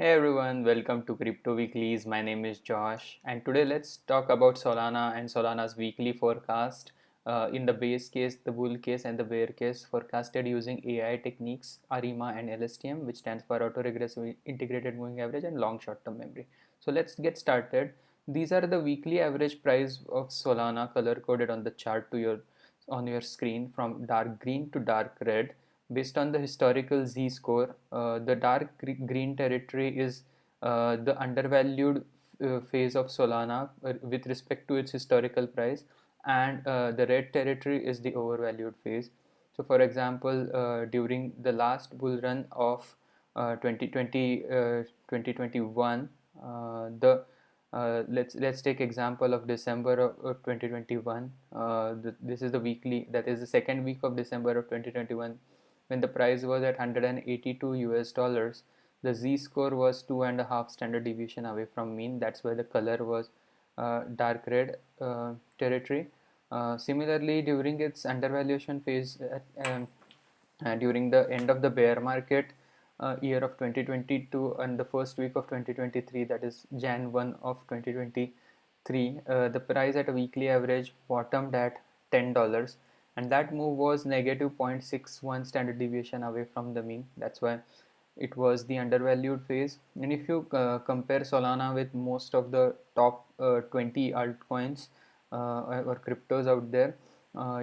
Hey everyone, welcome to CryptoWeeklies. My name is Josh, and today let's talk about Solana and Solana's weekly forecast. In the base case, the bull case, and the bear case, forecasted using AI techniques, ARIMA and LSTM, which stands for Autoregressive Integrated Moving Average and Long Short-Term Memory. So let's get started. These are the weekly average price of Solana color coded on the chart on your screen from dark green to dark red. Based on the historical z-score, the dark green territory is the undervalued phase of Solana with respect to its historical price, and the red territory is the overvalued phase. So for example, during the last bull run of 2020 2021, the let's take example of December of 2021. This is the weekly, that is the second week of December of 2021, when the price was at 182 US dollars. The z-score was 2.5 standard deviation away from mean. That's why the color was dark red territory. Similarly, during its undervaluation phase, during the end of the bear market year of 2022 and the first week of 2023, that is Jan 1 of 2023, the price at a weekly average bottomed at $10, and that move was negative 0.61 standard deviation away from the mean. That's why it was the undervalued phase. And if you compare Solana with most of the top 20 altcoins or cryptos out there,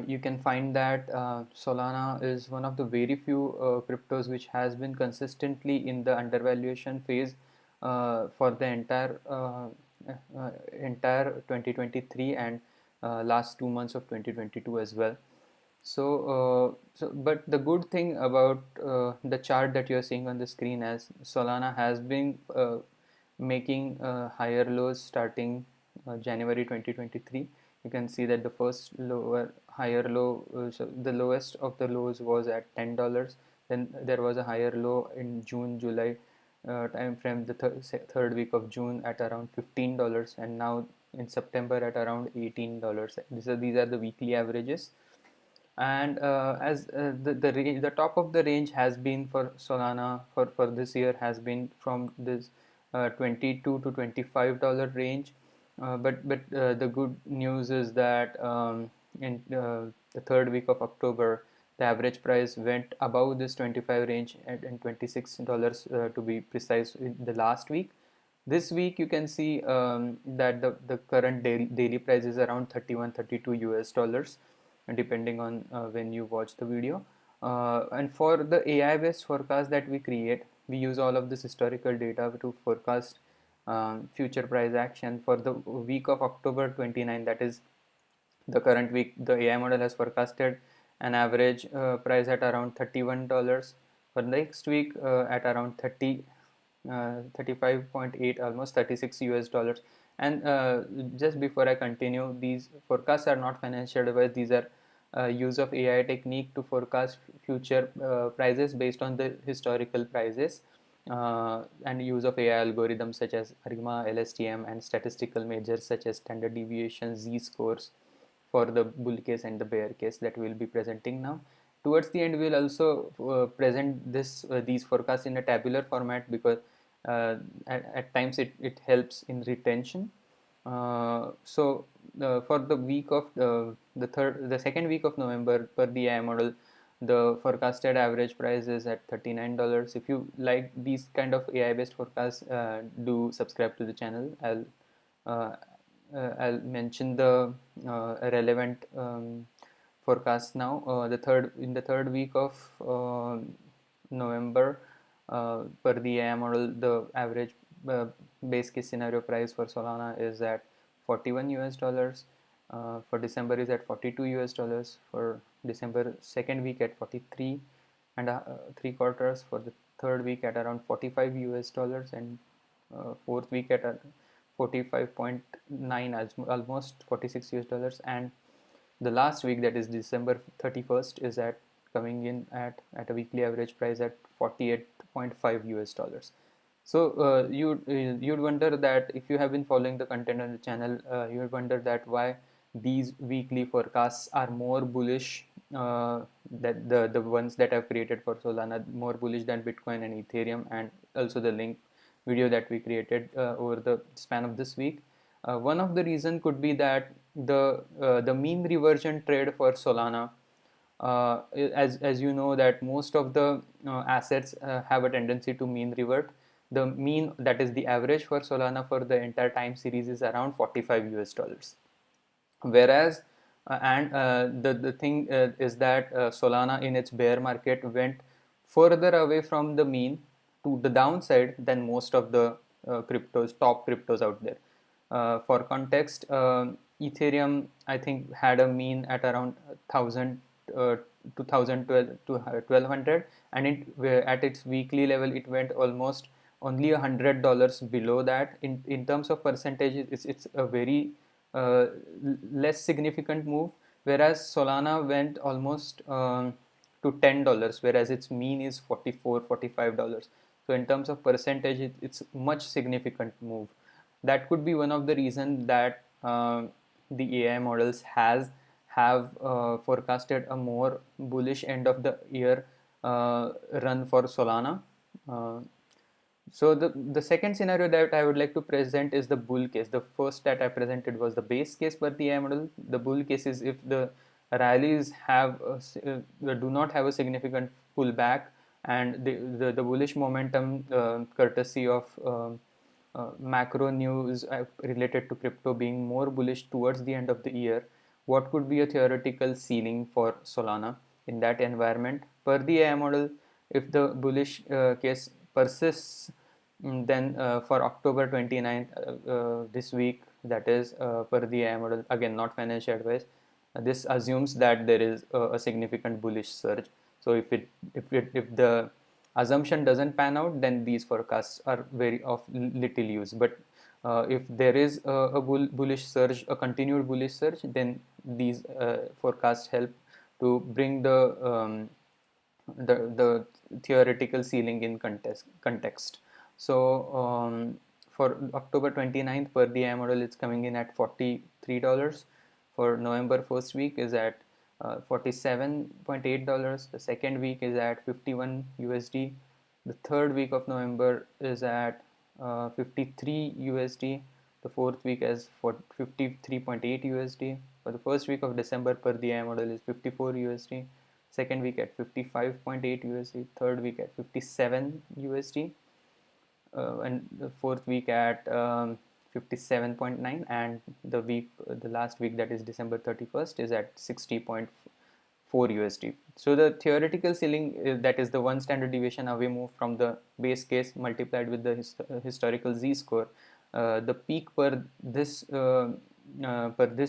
you can find that Solana is one of the very few cryptos which has been consistently in the undervaluation phase for the entire 2023 and last 2 months of 2022 as well. But the good thing about the chart that you're seeing on the screen, as Solana has been making higher lows starting January 2023. You can see that the first higher low, so the lowest of the lows was at $10. Then there was a higher low in June, July time frame, the third week of June at around $15, and now in September at around $18. These are the weekly averages, and as the top of the range has been for Solana for this year has been from this $22 to $25 range, but the good news is that in the third week of October, the average price went above this 25 range at $26 to be precise in the last week. This week you can see that the current daily price is around 31 32 US dollars, depending on when you watch the video. And for the AI based forecast that we create, we use all of this historical data to forecast future price action. For the week of October 29, that is the current week, the AI model has forecasted an average price at around $31. For next week at around 35.8, almost 36 US dollars. And just before I continue, these forecasts are not financial advice. These are use of AI technique to forecast future prices based on the historical prices, and use of AI algorithms such as ARIMA, LSTM, and statistical measures such as standard deviation, z-scores for the bull case and the bear case that we will be presenting now. Towards the end, we will also present these forecasts in a tabular format, because at times it helps in retention. For the week of the second week of November, per the AI model, the forecasted average price is at $39. If you like these kind of AI based forecasts, do subscribe to the channel. Uh, I'll mention the relevant forecast now. In the third week of November, per the AI model, the average base case scenario price for Solana is at 41 US dollars. For December is at 42 US dollars. For December second week at 43 and 3/4. For the third week at around 45 US dollars, and fourth week at 45.9, as almost 46 US dollars, and the last week, that is December 31st, is at coming in at a weekly average price at 48.5 US dollars. So you'd wonder that if you have been following the content on the channel, you would wonder that why these weekly forecasts are more bullish, that the ones that I've created for Solana, more bullish than Bitcoin and Ethereum, and also the link video that we created over the span of this week. One of the reason could be that the mean reversion trade for Solana, as you know, that most of the assets have a tendency to mean revert. The mean, that is the average for Solana for the entire time series, is around $45. Whereas the thing is that Solana in its bear market went further away from the mean to the downside than most of the top cryptos out there. For context, Ethereum, I think, had a mean at around 1000 to 1200, and at its weekly level it went almost only $100 below that. In terms of percentage, it's a very less significant move, whereas Solana went almost to $10, whereas its mean is $45. So in terms of percentage, it's much significant move. That could be one of the reasons that the AI models have forecasted a more bullish end of the year run for Solana. So the second scenario that I would like to present is the bull case. The first that I presented was the base case for the AI model. The bull case is if the rallies do not have a significant pullback, and the bullish momentum courtesy of macro news related to crypto being more bullish towards the end of the year, what could be a theoretical ceiling for Solana in that environment? Per the AI model, if the bullish case persists, then for October 29th, this week, that is per the AI model, again not financial advice, this assumes that there is a significant bullish surge. So if the assumption doesn't pan out, then these forecasts are very of little use. But if there is a bullish surge, a continued bullish surge, then these forecasts help to bring the theoretical ceiling in context. So for October 29th, per the AI model, it's coming in at $43. For November first week is at $47.8. The second week is at 51 USD. The third week of November is at 53 USD. The fourth week is for 53.8 USD. For the first week of December, per the AI model, is 54 USD. Second week at 55.8 USD. Third week at 57 USD. And the fourth week at 57.9, and the last week, that is December 31st, is at 60.4 USD. So the theoretical ceiling, that is the one standard deviation away move from the base case multiplied with the historical z-score. The peak per this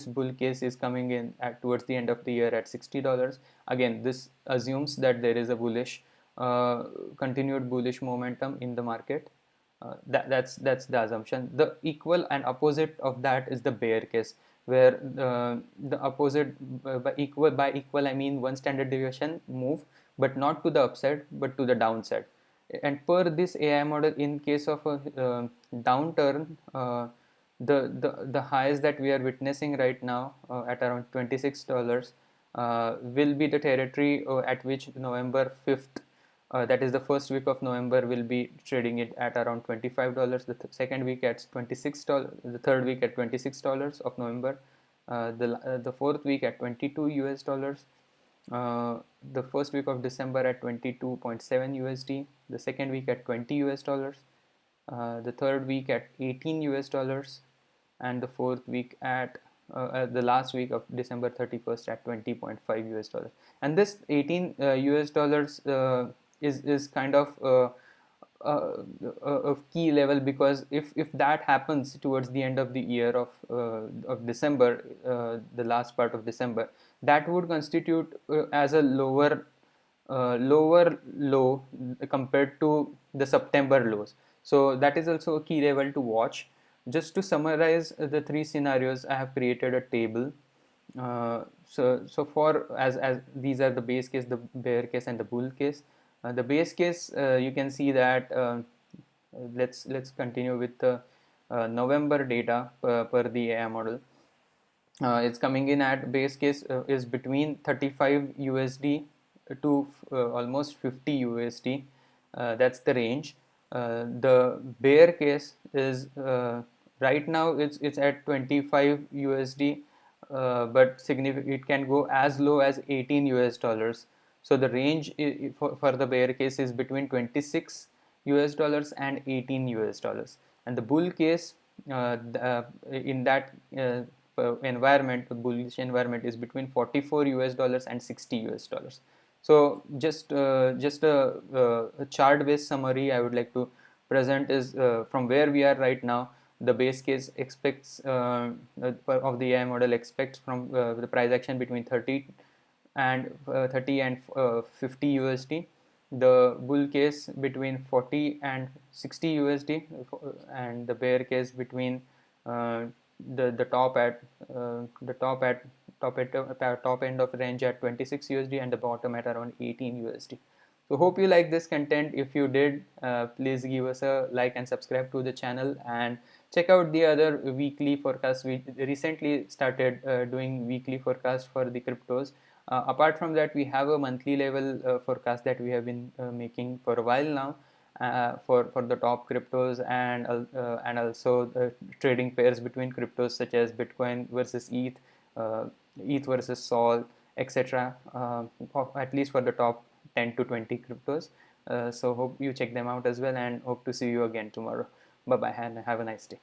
bull case is coming in at towards the end of the year at $60. Again, this assumes that there is a bullish continued bullish momentum in the market. That's the assumption. The equal and opposite of that is the bear case, where the opposite, by equal I mean one standard deviation move, but not to the upside but to the downside. And per this AI model, in case of a downturn, the highs that we are witnessing right now at around $26 will be the territory at which November 5th, that is the first week of November, will be trading it at around $25. The second week at $26. The third week at $26 of November. The fourth week at $22. The first week of December at 22.7 USD. The second week at $20. The third week at $18, and the fourth week at the last week of December 31st at $20.5. And this $18 is kind of a key level, because if that happens towards the end of the year of December, the last part of December, that would constitute as a lower low compared to the September lows. So that is also a key level to watch. Just to summarize the three scenarios, I have created a table. So for as these are the base case, the bear case, and the bull case. The base case, you can see that let's continue with the November data per the AI model. It's coming in at base case is between 35 USD to almost 50 USD. That's the range. The bear case is right now it's at 25 USD, but it can go as low as 18 US dollars. So the range for the bear case is between 26 US dollars and 18 US dollars, and the bull case in that environment, the bullish environment, is between 44 US dollars and 60 US dollars. So just a chart based summary I would like to present is from where we are right now. The base case expects of the AI model expects from the price action between 30 and 50 USD. The bull case between 40 and 60 USD, and the bear case between the top at top end of range at 26 USD and the bottom at around 18 USD. So hope you like this content. If you did, please give us a like and subscribe to the channel, and check out the other weekly forecasts. We recently started doing weekly forecasts for the cryptos. Apart from that, we have a monthly level forecast that we have been making for a while now for the top cryptos, and also trading pairs between cryptos such as Bitcoin versus ETH, ETH versus Sol, etc. At least for the top 10 to 20 cryptos. So hope you check them out as well, and hope to see you again tomorrow. Bye bye, and have a nice day.